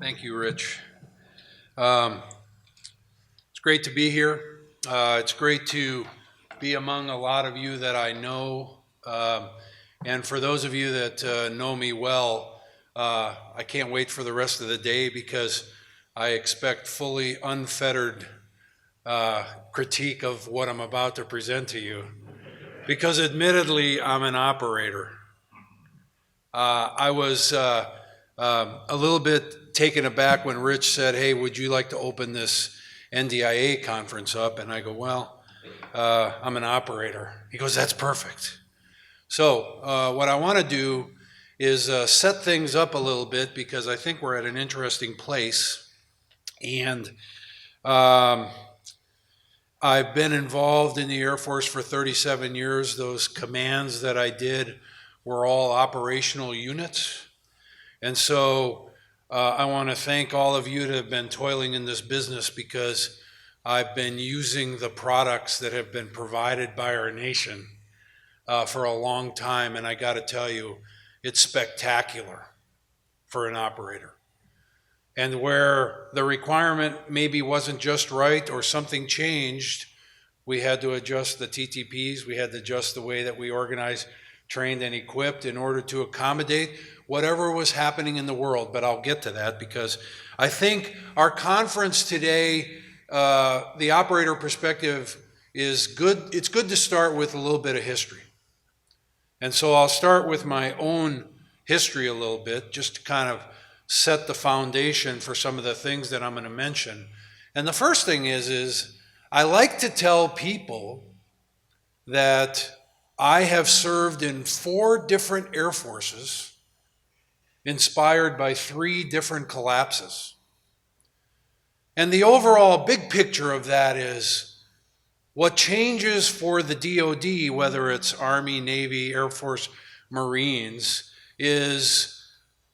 Thank you, Rich. It's great to be here. It's great to be among a lot of you that I know. And for those of you that know me well, I can't wait for the rest of the day because I expect fully unfettered critique of what I'm about to present to you. Because admittedly, I'm an operator. I was a little bit taken aback when Rich said, hey, would you like to open this NDIA conference up? And I go, well, I'm an operator. He goes, that's perfect. So what I want to do is set things up a little bit because I think we're at an interesting place. And I've been involved in the Air Force for 37 years. Those commands that I did were all operational units. And so I want to thank all of you that have been toiling in this business because I've been using the products that have been provided by our nation for a long time. And I got to tell you, it's spectacular for an operator. And where the requirement maybe wasn't just right or something changed, we had to adjust the TTPs, we had to adjust the way that we organized, trained, and equipped in order to accommodate whatever was happening in the world. But I'll get to that because I think our conference today, the operator perspective is good. It's good to start with a little bit of history. And so I'll start with my own history a little bit, just to kind of set the foundation for some of the things that I'm going to mention. And the first thing is I like to tell people that I have served in 4 different Air Forces, inspired by 3 different collapses. And the overall big picture of that is what changes for the DoD, whether it's Army, Navy, Air Force, Marines, is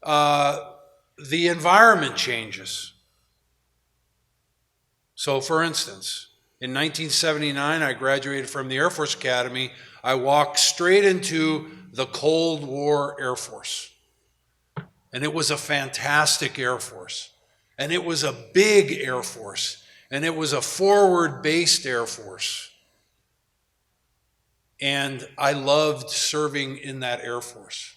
the environment changes. So for instance, in 1979, I graduated from the Air Force Academy. I walked straight into the Cold War Air Force. And it was a fantastic Air Force. And it was a big Air Force. And it was a forward-based Air Force. And I loved serving in that Air Force.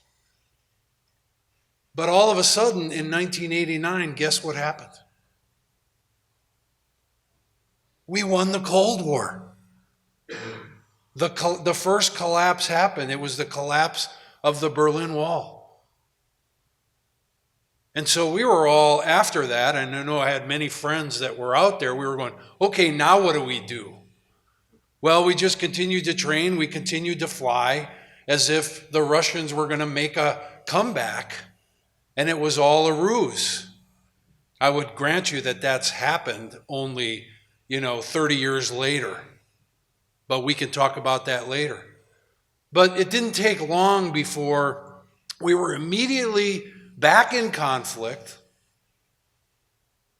But all of a sudden, in 1989, guess what happened? We won the Cold War. The first collapse happened. It was the collapse of the Berlin Wall. And so we were all after that, and I know I had many friends that were out there. We were going, okay, now what do we do? Well, we just continued to train. We continued to fly as if the Russians were going to make a comeback. And it was all a ruse. I would grant you that that's happened only, 30 years later. But we can talk about that later. But it didn't take long before we were immediately back in conflict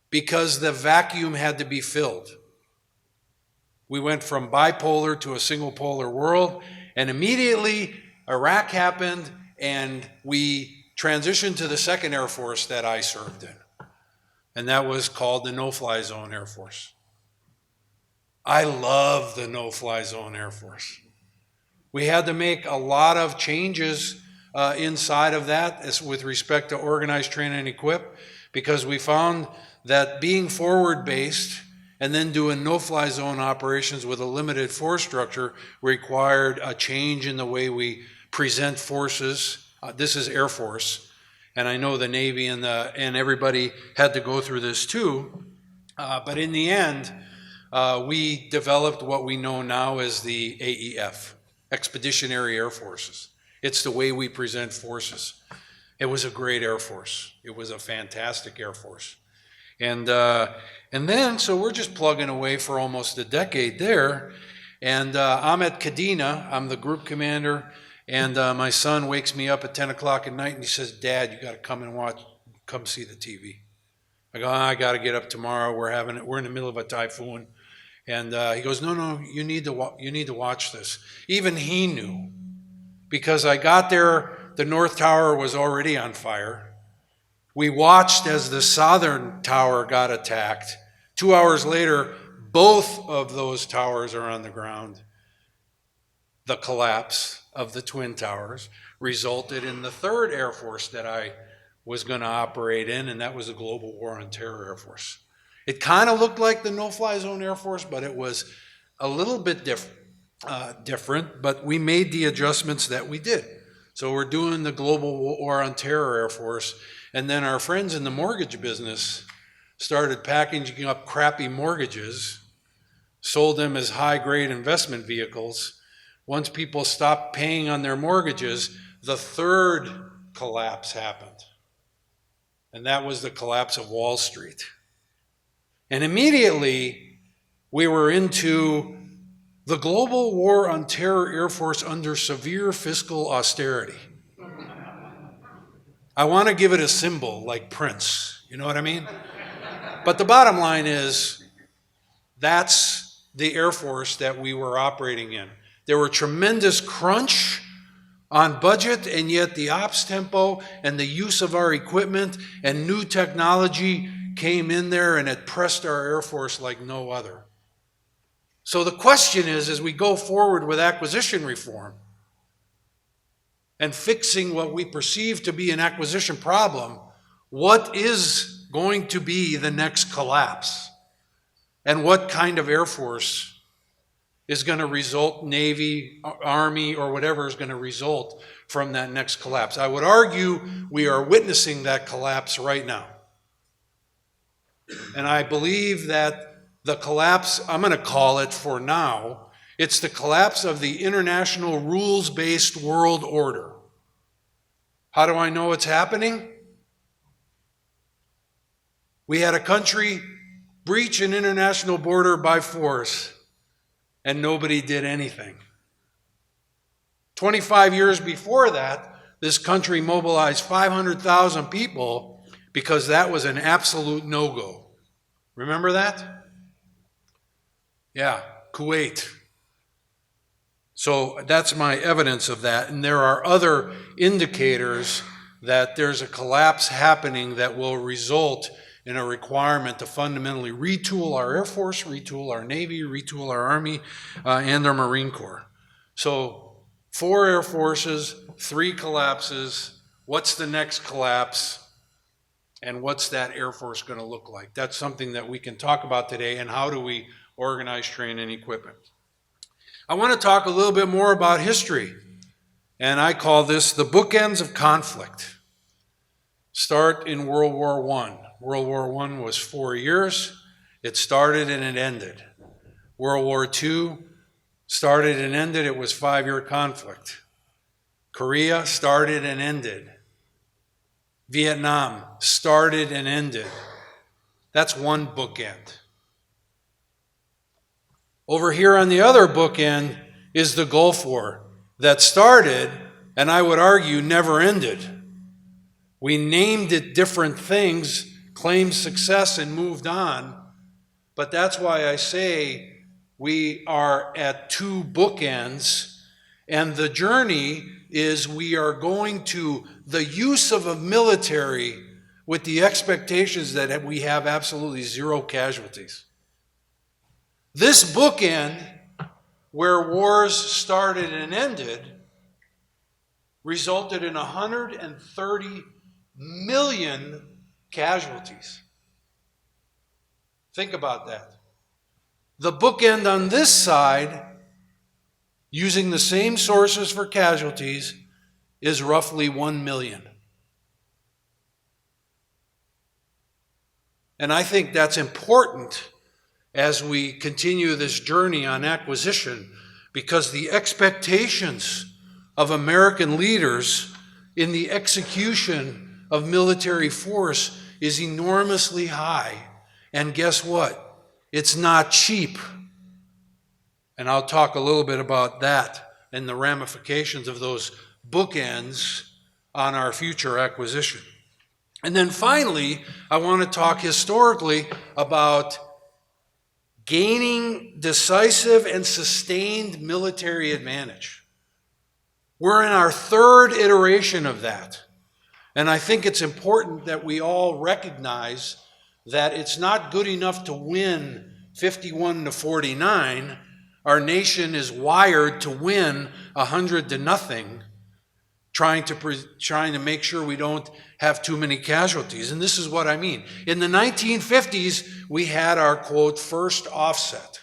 because the vacuum had to be filled. We went from bipolar to a single polar world, and immediately Iraq happened, and we transitioned to the 2nd Air Force that I served in. And that was called the No-Fly Zone Air Force. I love the No-Fly Zone Air Force. We had to make a lot of changes inside of that with respect to organize, train, and equip, because we found that being forward-based and then doing no-fly zone operations with a limited force structure required a change in the way we present forces. This is Air Force, and I know the Navy and everybody had to go through this too. But in the end, we developed what we know now as the AEF, Expeditionary Air Forces. It's the way we present forces. It was a great Air Force. It was a fantastic Air Force. And then, so we're just plugging away for almost a decade there. And I'm at Kadena. I'm the group commander. And my son wakes me up at 10 o'clock at night and he says, Dad, you got to come see the TV. I go, I got to get up tomorrow. We're in the middle of a typhoon. And he goes, no, you need to watch this. Even he knew, because I got there, the North Tower was already on fire. We watched as the southern tower got attacked. 2 hours later, both of those towers are on the ground. The collapse of the Twin Towers resulted in the 3rd Air Force that I was going to operate in, and that was the Global War on Terror Air Force. It kind of looked like the No-Fly Zone Air Force, but it was a little bit different, but we made the adjustments that we did. So we're doing the Global War on Terror Air Force, and then our friends in the mortgage business started packaging up crappy mortgages, sold them as high-grade investment vehicles. Once people stopped paying on their mortgages, the 3rd collapse happened. And that was the collapse of Wall Street. And immediately, we were into the Global War on Terror Air Force under severe fiscal austerity. I want to give it a symbol like Prince, you know what I mean? But the bottom line is, that's the Air Force that we were operating in. There were tremendous crunch on budget, and yet the ops tempo and the use of our equipment and new technology came in there, and it pressed our Air Force like no other. So the question is, as we go forward with acquisition reform and fixing what we perceive to be an acquisition problem, what is going to be the next collapse? And what kind of Air Force is going to result, Navy, Army, or whatever is going to result from that next collapse? I would argue we are witnessing that collapse right now. And I believe that the collapse, I'm going to call it for now, it's the collapse of the international rules-based world order. How do I know it's happening? We had a country breach an international border by force, and nobody did anything. 25 years before that, this country mobilized 500,000 people because that was an absolute no-go. Remember that? Yeah, Kuwait. So that's my evidence of that. And there are other indicators that there's a collapse happening that will result in a requirement to fundamentally retool our Air Force, retool our Navy, retool our Army, and our Marine Corps. So 4 Air Forces, 3 collapses. What's the next collapse? And what's that Air Force going to look like? That's something that we can talk about today, and how do we organize, train, and equip it. I want to talk a little bit more about history, and I call this the bookends of conflict. Start in World War I. World War I was 4 years. It started and it ended. World War II started and ended. It was 5-year conflict. Korea started and ended. Vietnam started and ended. That's one bookend. Over here on the other bookend is the Gulf War that started, and I would argue never ended. We named it different things, claimed success, and moved on. But that's why I say we are at 2 bookends, and the journey is we are going to the use of a military with the expectations that we have absolutely 0 casualties. This bookend, where wars started and ended, resulted in 130 million casualties. Think about that. The bookend on this side, using the same sources for casualties, is roughly 1 million. And I think that's important as we continue this journey on acquisition, because the expectations of American leaders in the execution of military force is enormously high. And guess what? It's not cheap. And I'll talk a little bit about that and the ramifications of those bookends on our future acquisition. And then finally, I want to talk historically about gaining decisive and sustained military advantage. We're in our 3rd iteration of that. And I think it's important that we all recognize that it's not good enough to win 51-49. Our nation is wired to win 100-0, trying to make sure we don't have too many casualties. And this is what I mean. In the 1950s, we had our, quote, first offset.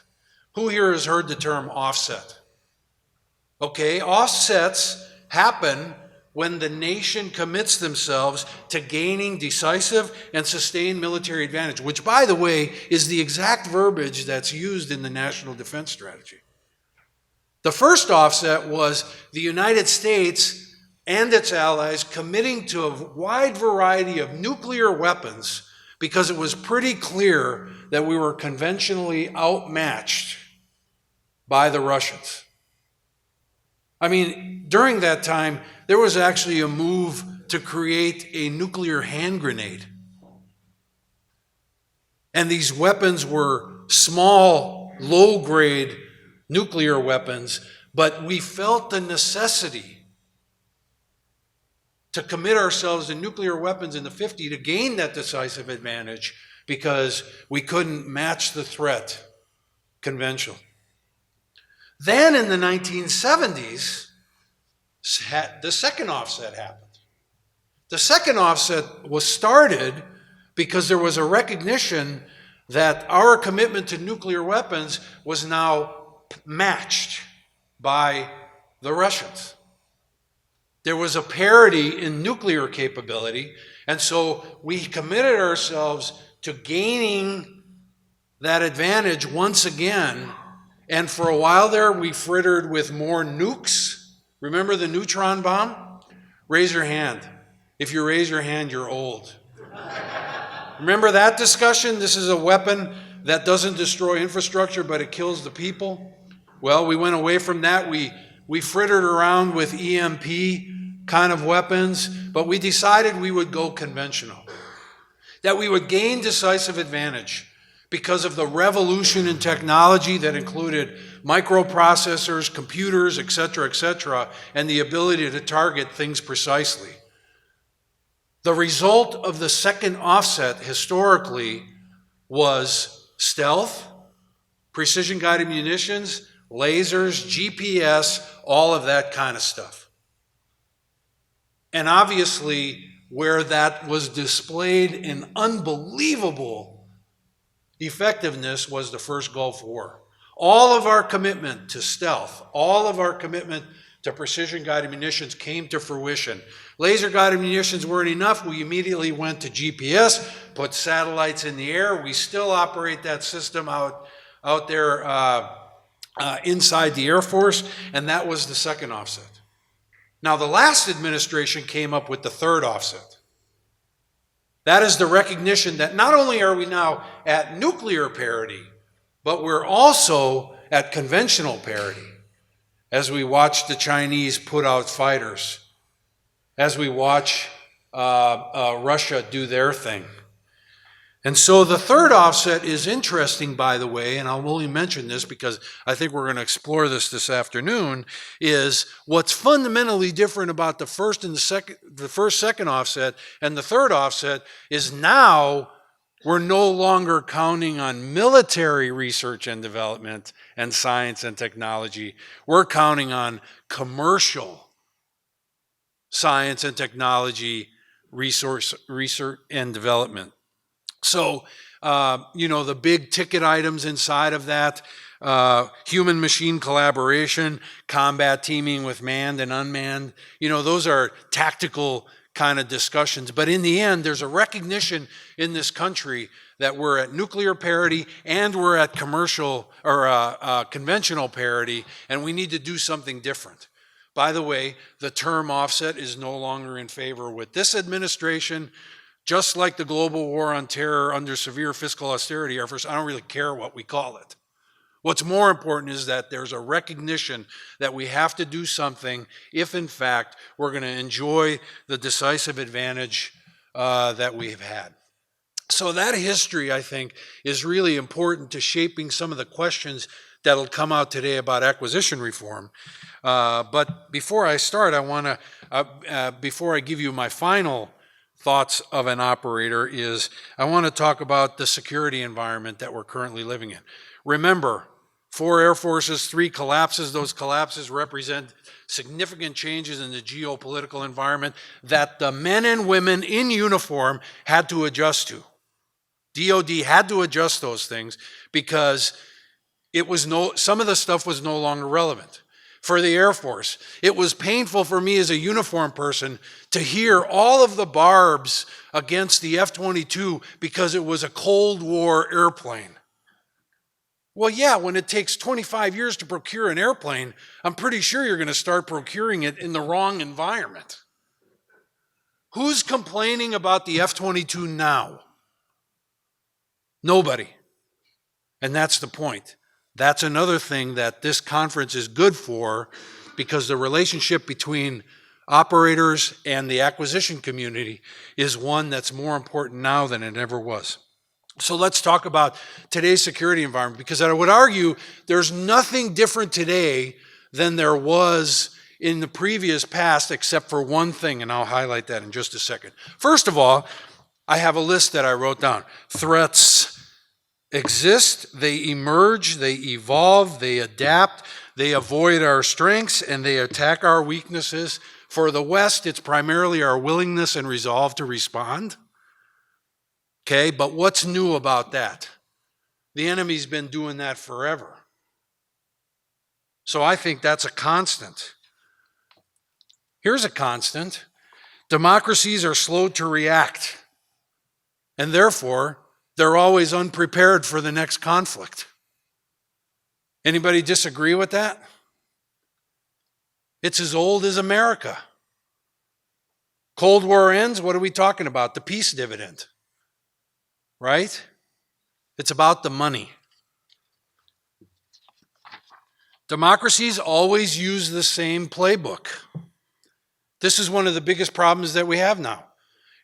Who here has heard the term offset? Okay, offsets happen when the nation commits themselves to gaining decisive and sustained military advantage, which, by the way, is the exact verbiage that's used in the National Defense Strategy. The first offset was the United States and its allies committing to a wide variety of nuclear weapons because it was pretty clear that we were conventionally outmatched by the Russians. I mean, during that time, there was actually a move to create a nuclear hand grenade. And these weapons were small, low-grade nuclear weapons, but we felt the necessity to commit ourselves to nuclear weapons in the 50s to gain that decisive advantage because we couldn't match the threat conventionally. Then in the 1970s, the second offset happened. The second offset was started because there was a recognition that our commitment to nuclear weapons was now matched by the Russians. There was a parity in nuclear capability, and so we committed ourselves to gaining that advantage once again. And for a while there, we frittered with more nukes. Remember the neutron bomb? Raise your hand. If you raise your hand, you're old. Remember that discussion? This is a weapon that doesn't destroy infrastructure, but it kills the people. Well, we went away from that. We frittered around with EMP kind of weapons, but we decided we would go conventional. That we would gain decisive advantage because of the revolution in technology that included microprocessors, computers, et cetera, and the ability to target things precisely. The result of the second offset historically was stealth, precision-guided munitions, lasers, GPS, all of that kind of stuff. And obviously, where that was displayed in unbelievable effectiveness was the first Gulf War. All of our commitment to stealth, all of our commitment to precision-guided munitions came to fruition. Laser-guided munitions weren't enough. We immediately went to GPS, put satellites in the air. We still operate that system out there inside the Air Force, and that was the second offset. Now, the last administration came up with the third offset. That is the recognition that not only are we now at nuclear parity, but we're also at conventional parity as we watch the Chinese put out fighters, as we watch Russia do their thing. And so the third offset is interesting, by the way, and I'll only mention this because I think we're going to explore this afternoon, is what's fundamentally different about the first second offset and the third offset is now we're no longer counting on military research and development and science and technology. We're counting on commercial science and technology research and development. So, the big ticket items inside of that, human-machine collaboration, combat teaming with manned and unmanned, those are tactical kind of discussions. But in the end, there's a recognition in this country that we're at nuclear parity and we're at commercial or conventional parity, and we need to do something different. By the way, the term offset is no longer in favor with this administration. Just like the global war on terror under severe fiscal austerity efforts, I don't really care what we call it. What's more important is that there's a recognition that we have to do something if, in fact, we're going to enjoy the decisive advantage that we've had. So that history, I think, is really important to shaping some of the questions that'll come out today about acquisition reform. But before I start, I want to, before I give you my final thoughts of an operator is I want to talk about the security environment that we're currently living in. Remember, 4 air forces, 3 collapses. Those collapses represent significant changes in the geopolitical environment that the men and women in uniform had to adjust to. DOD had to adjust those things because some of the stuff was no longer relevant. For the Air Force, it was painful for me as a uniform person to hear all of the barbs against the F-22 because it was a Cold War airplane. Well, yeah, when it takes 25 years to procure an airplane, I'm pretty sure you're going to start procuring it in the wrong environment. Who's complaining about the F-22 now? Nobody. And that's the point. That's another thing that this conference is good for, because the relationship between operators and the acquisition community is one that's more important now than it ever was. So let's talk about today's security environment, because I would argue there's nothing different today than there was in the previous past, except for one thing, and I'll highlight that in just a second. First of all, I have a list that I wrote down. Threats exist, they emerge, they evolve, they adapt, they avoid our strengths, and they attack our weaknesses. For the West, it's primarily our willingness and resolve to respond. Okay, but what's new about that? The enemy's been doing that forever. So I think that's a constant. Here's a constant. Democracies are slow to react, and therefore, they're always unprepared for the next conflict. Anybody disagree with that? It's as old as America. Cold War ends, what are we talking about? The peace dividend. Right? It's about the money. Democracies always use the same playbook. This is one of the biggest problems that we have now.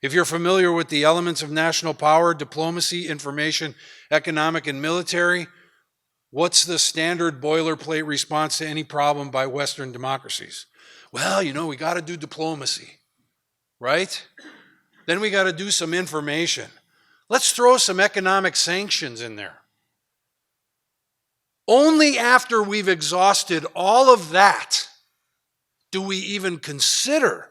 If you're familiar with the elements of national power, diplomacy, information, economic, and military, what's the standard boilerplate response to any problem by Western democracies? Well, we got to do diplomacy, right? Then we got to do some information. Let's throw some economic sanctions in there. Only after we've exhausted all of that do we even consider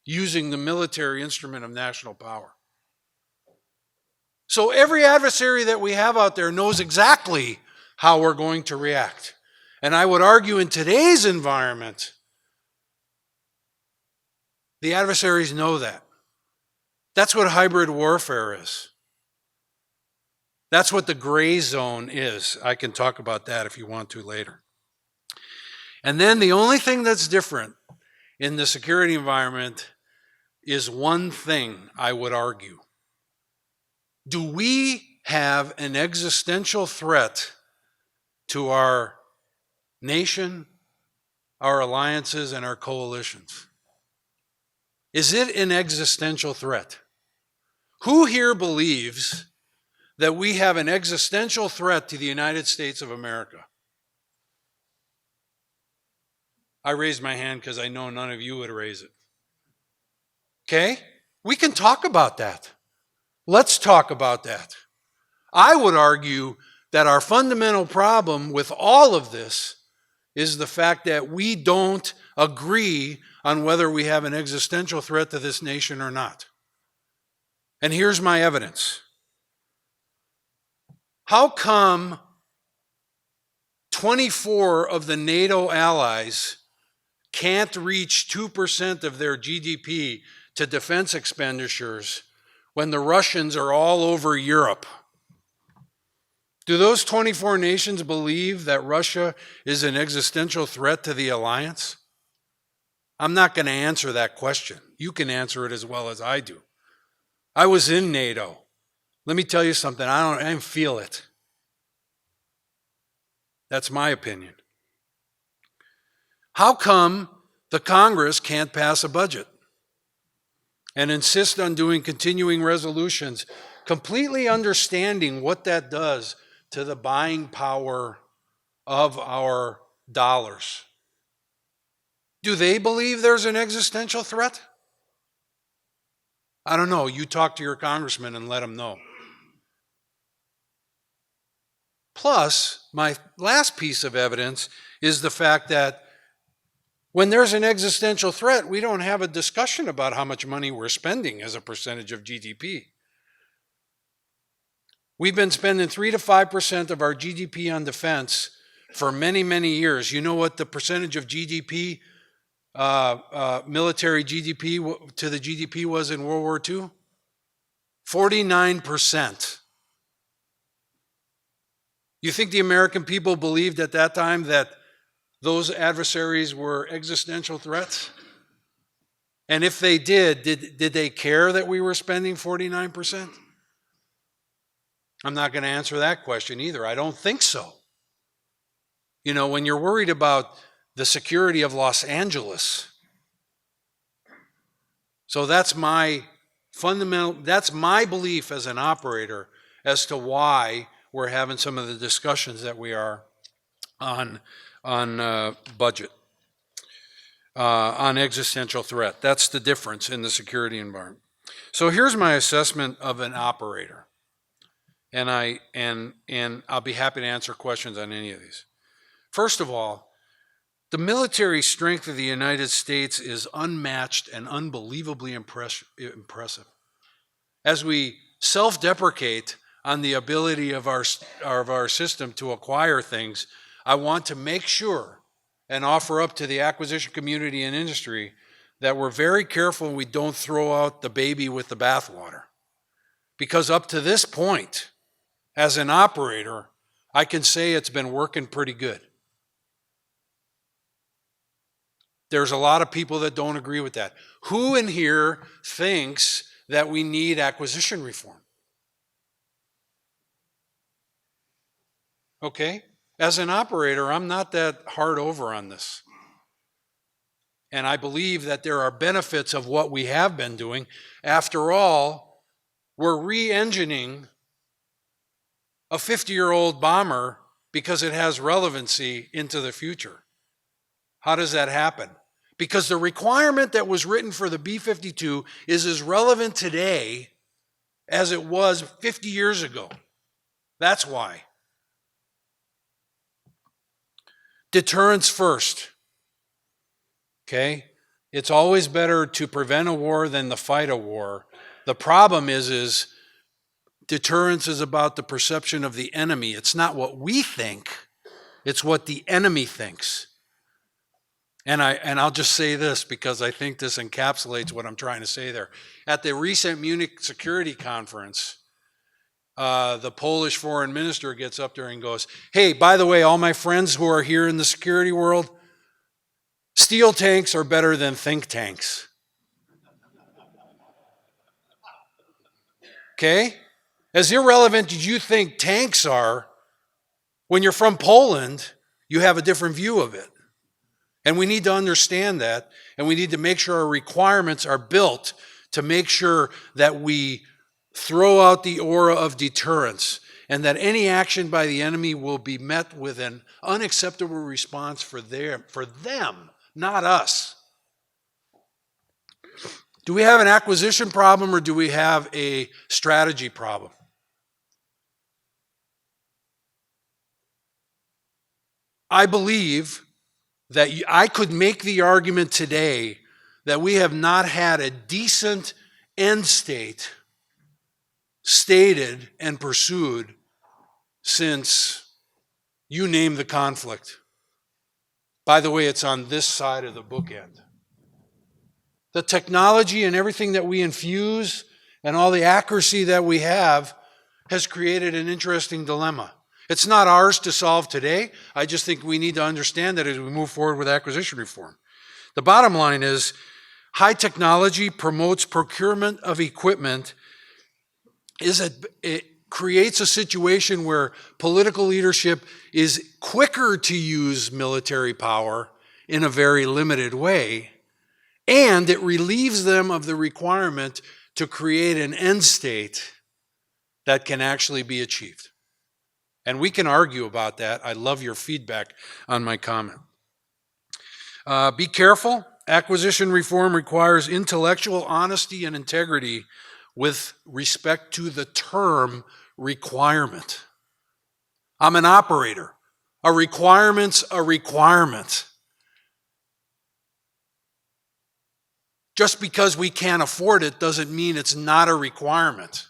using the military instrument of national power. So every adversary that we have out there knows exactly how we're going to react. And I would argue in today's environment, the adversaries know that. That's what hybrid warfare is. That's what the gray zone is. I can talk about that if you want to later. And then the only thing that's different in the security environment is one thing, I would argue. Do we have an existential threat to our nation, our alliances, and our coalitions? Is it an existential threat? Who here believes that we have an existential threat to the United States of America? I raised my hand because I know none of you would raise it. Okay? We can talk about that. Let's talk about that. I would argue that our fundamental problem with all of this is the fact that we don't agree on whether we have an existential threat to this nation or not. And here's my evidence. How come 24 of the NATO allies can't reach 2% of their GDP to defense expenditures when the Russians are all over Europe? Do those 24 nations believe that Russia is an existential threat to the alliance? I'm not going to answer that question. You can answer it as well as I do. I was in NATO. Let me tell you something, I don't feel it. That's my opinion. How come the Congress can't pass a budget and insist on doing continuing resolutions, completely understanding what that does to the buying power of our dollars? Do they believe there's an existential threat? I don't know. You talk to your congressman and let him know. Plus, my last piece of evidence is the fact that when there's an existential threat, we don't have a discussion about how much money we're spending as a percentage of GDP. We've been spending 3 to 5% of our GDP on defense for many, many years. You know what the percentage of GDP, military GDP to the GDP was in World War II? 49%. You think the American people believed at that time that those adversaries were existential threats? And if they did they care that we were spending 49%? I'm not going to answer that question either. I don't think so. You know, when you're worried about the security of Los Angeles, so that's my belief as an operator as to why we're having some of the discussions that we are on budget, on existential threat. That's the difference in the security environment. So here's my assessment of an operator. And I'll be happy to answer questions on any of these. First of all, the military strength of the United States is unmatched and unbelievably impressive. As we self-deprecate on the ability of our system to acquire things, I want to make sure and offer up to the acquisition community and industry that we're very careful we don't throw out the baby with the bathwater. Because up to this point, as an operator, I can say it's been working pretty good. There's a lot of people that don't agree with that. Who in here thinks that we need acquisition reform? Okay? As an operator, I'm not that hard over on this. And I believe that there are benefits of what we have been doing. After all, we're re-engining a 50-year-old bomber because it has relevancy into the future. How does that happen? Because the requirement that was written for the B-52 is as relevant today as it was 50 years ago. That's why. Deterrence first. Okay? It's always better to prevent a war than to fight a war. The problem is deterrence is about the perception of the enemy. It's not what we think. It's what the enemy thinks. And I'll just say this because I think this encapsulates what I'm trying to say there. At the recent Munich Security Conference, the Polish foreign minister gets up there and goes, "Hey, by the way, all my friends who are here in the security world, steel tanks are better than think tanks." Okay? As irrelevant as you think tanks are, when you're from Poland, you have a different view of it. And we need to understand that, and we need to make sure our requirements are built to make sure that we throw out the aura of deterrence and that any action by the enemy will be met with an unacceptable response for them, not us. Do we have an acquisition problem or do we have a strategy problem? I believe that I could make the argument today that we have not had a decent end state stated and pursued since you name the conflict. By the way, it's on this side of the bookend. The technology and everything that we infuse and all the accuracy that we have has created an interesting dilemma. It's not ours to solve today. I just think we need to understand that as we move forward with acquisition reform. The bottom line is high technology promotes procurement of equipment. It creates a situation where political leadership is quicker to use military power in a very limited way, and it relieves them of the requirement to create an end state that can actually be achieved. And we can argue about that. I love your feedback on my comment. Be careful. Acquisition reform requires intellectual honesty and integrity with respect to the term requirement. I'm an operator. A requirement's a requirement. Just because we can't afford it doesn't mean it's not a requirement.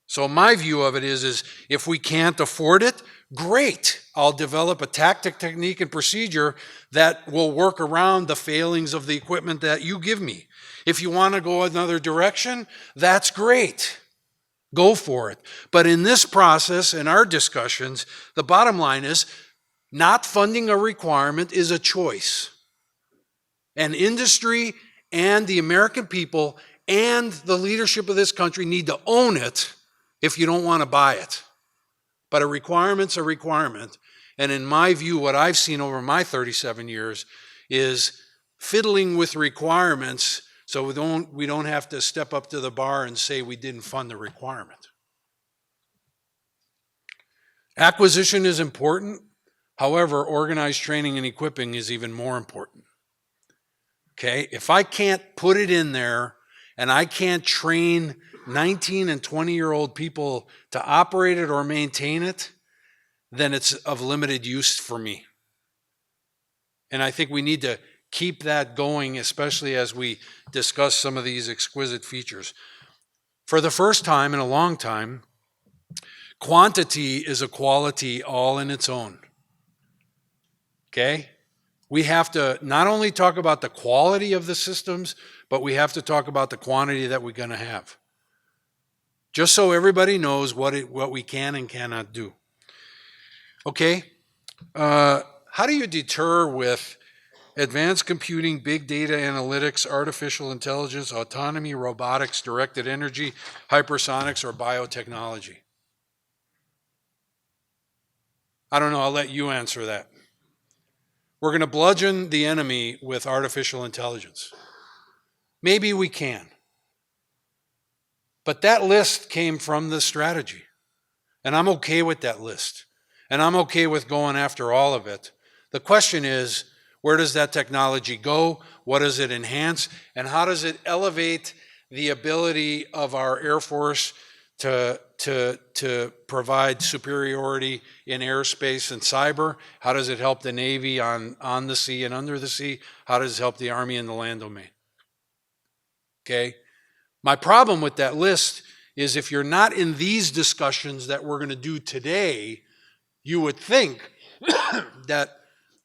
So my view of it is if we can't afford it, great. I'll develop a tactic, technique, and procedure that will work around the failings of the equipment that you give me. If you want to go another direction, that's great. Go for it. But in this process, in our discussions, the bottom line is not funding a requirement is a choice. And industry and the American people and the leadership of this country need to own it if you don't want to buy it. But a requirement's a requirement. And in my view, what I've seen over my 37 years is fiddling with requirements so we don't have to step up to the bar and say we didn't fund the requirement. Acquisition is important. However, organized training and equipping is even more important. Okay, if I can't put it in there and I can't train 19 and 20-year-old people to operate it or maintain it, then it's of limited use for me. And I think we need to keep that going, especially as we discuss some of these exquisite features. For the first time in a long time, quantity is a quality all in its own. Okay? We have to not only talk about the quality of the systems, but we have to talk about the quantity that we're going to have. Just so everybody knows what we can and cannot do. Okay? How do you deter with advanced computing, big data analytics, artificial intelligence, autonomy, robotics, directed energy, hypersonics, or biotechnology? I don't know. I'll let you answer that. We're going to bludgeon the enemy with artificial intelligence. Maybe we can. But that list came from the strategy. And I'm okay with that list. And I'm okay with going after all of it. The question is, where does that technology go? What does it enhance? And how does it elevate the ability of our Air Force to provide superiority in airspace and cyber? How does it help the Navy on the sea and under the sea? How does it help the Army in the land domain? Okay? My problem with that list is if you're not in these discussions that we're going to do today, you would think that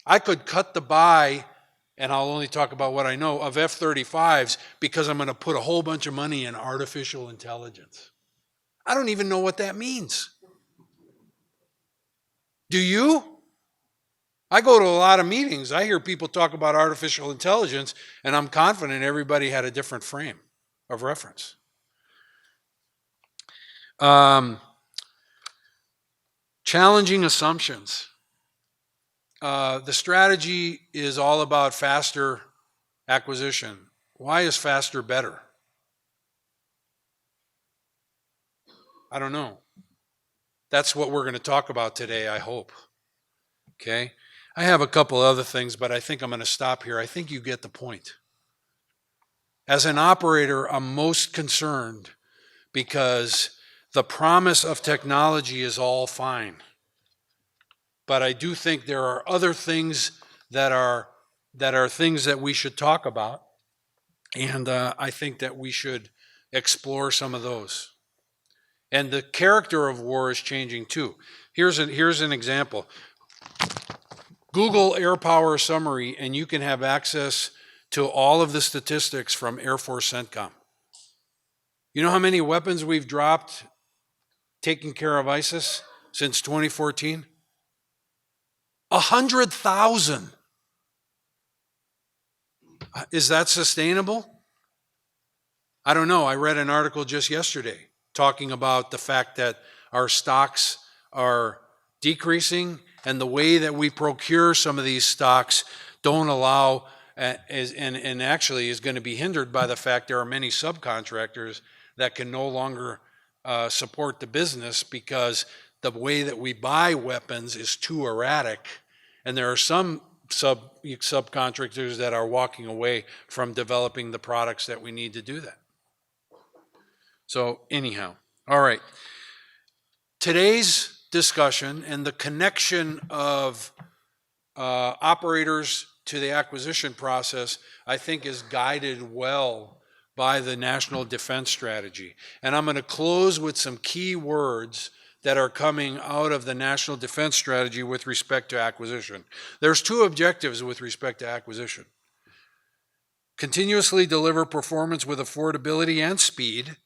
I could cut the buy, and I'll only talk about what I know, of F-35s because I'm going to put a whole bunch of money in artificial intelligence. I don't even know what that means. Do you? I go to a lot of meetings. I hear people talk about artificial intelligence, and I'm confident everybody had a different frame of reference. Challenging assumptions. The strategy is all about faster acquisition. Why is faster better? I don't know. That's what we're going to talk about today, I hope. Okay? I have a couple other things, but I think I'm going to stop here. I think you get the point. As an operator, I'm most concerned because the promise of technology is all fine. But I do think there are other things that are things that we should talk about. And I think that we should explore some of those. And the character of war is changing too. Here's an example. Google Air Power Summary, and you can have access to all of the statistics from Air Force CENTCOM. You know how many weapons we've dropped taking care of ISIS since 2014? 100,000. Is that sustainable? I don't know. I read an article just yesterday talking about the fact that our stocks are decreasing and the way that we procure some of these stocks don't allow, and actually is going to be hindered by the fact there are many subcontractors that can no longer support the business because the way that we buy weapons is too erratic. And there are some subcontractors that are walking away from developing the products that we need to do that. So anyhow, all right. Today's discussion and the connection of operators to the acquisition process, I think, is guided well by the National Defense Strategy. And I'm going to close with some key words that are coming out of the National Defense Strategy with respect to acquisition. There's two objectives with respect to acquisition. Continuously deliver performance with affordability and speed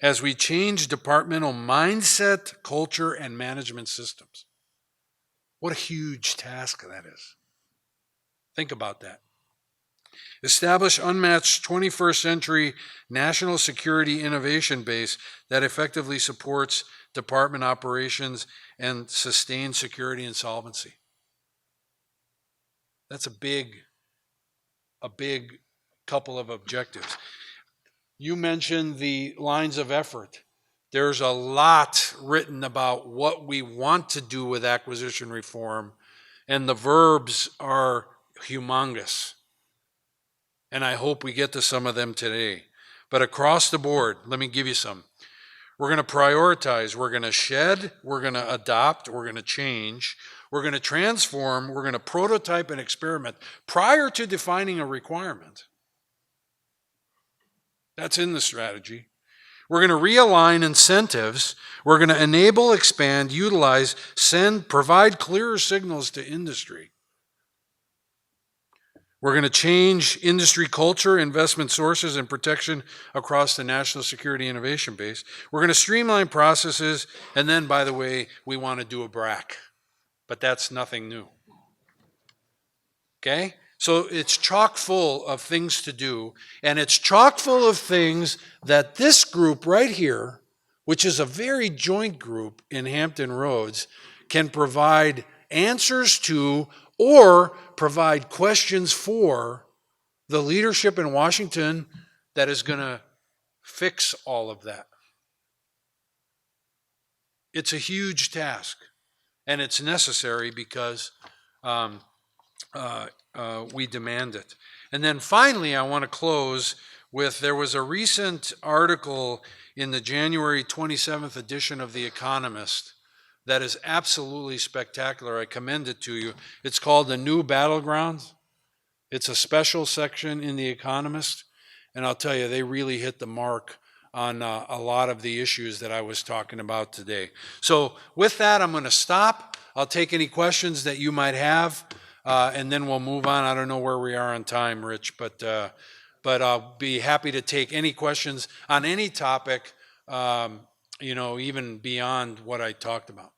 as we change departmental mindset, culture, and management systems. What a huge task that is. Think about that. Establish unmatched 21st century national security innovation base that effectively supports department operations and sustained security and solvency. That's a big couple of objectives. You mentioned the lines of effort. There's a lot written about what we want to do with acquisition reform, and the verbs are humongous. And I hope we get to some of them today. But across the board, let me give you some. We're going to prioritize, we're going to shed, we're going to adopt, we're going to change, we're going to transform, we're going to prototype and experiment prior to defining a requirement. That's in the strategy. We're going to realign incentives. We're going to enable, expand, utilize, send, provide clearer signals to industry. We're going to change industry culture, investment sources, and protection across the national security innovation base. We're going to streamline processes, and then, by the way, we want to do a BRAC. But that's nothing new. Okay? So it's chock full of things to do, and it's chock full of things that this group right here, which is a very joint group in Hampton Roads, can provide answers to or provide questions for the leadership in Washington that is going to fix all of that. It's a huge task, and it's necessary because we demand it. And then finally, I want to close with, there was a recent article in the January 27th edition of The Economist that is absolutely spectacular. I commend it to you. It's called The New Battleground. It's a special section in The Economist, and I'll tell you, they really hit the mark on a lot of the issues that I was talking about today. So with that, I'm going to stop. I'll take any questions that you might have, and then we'll move on. I don't know where we are on time, Rich, but I'll be happy to take any questions on any topic, even beyond what I talked about.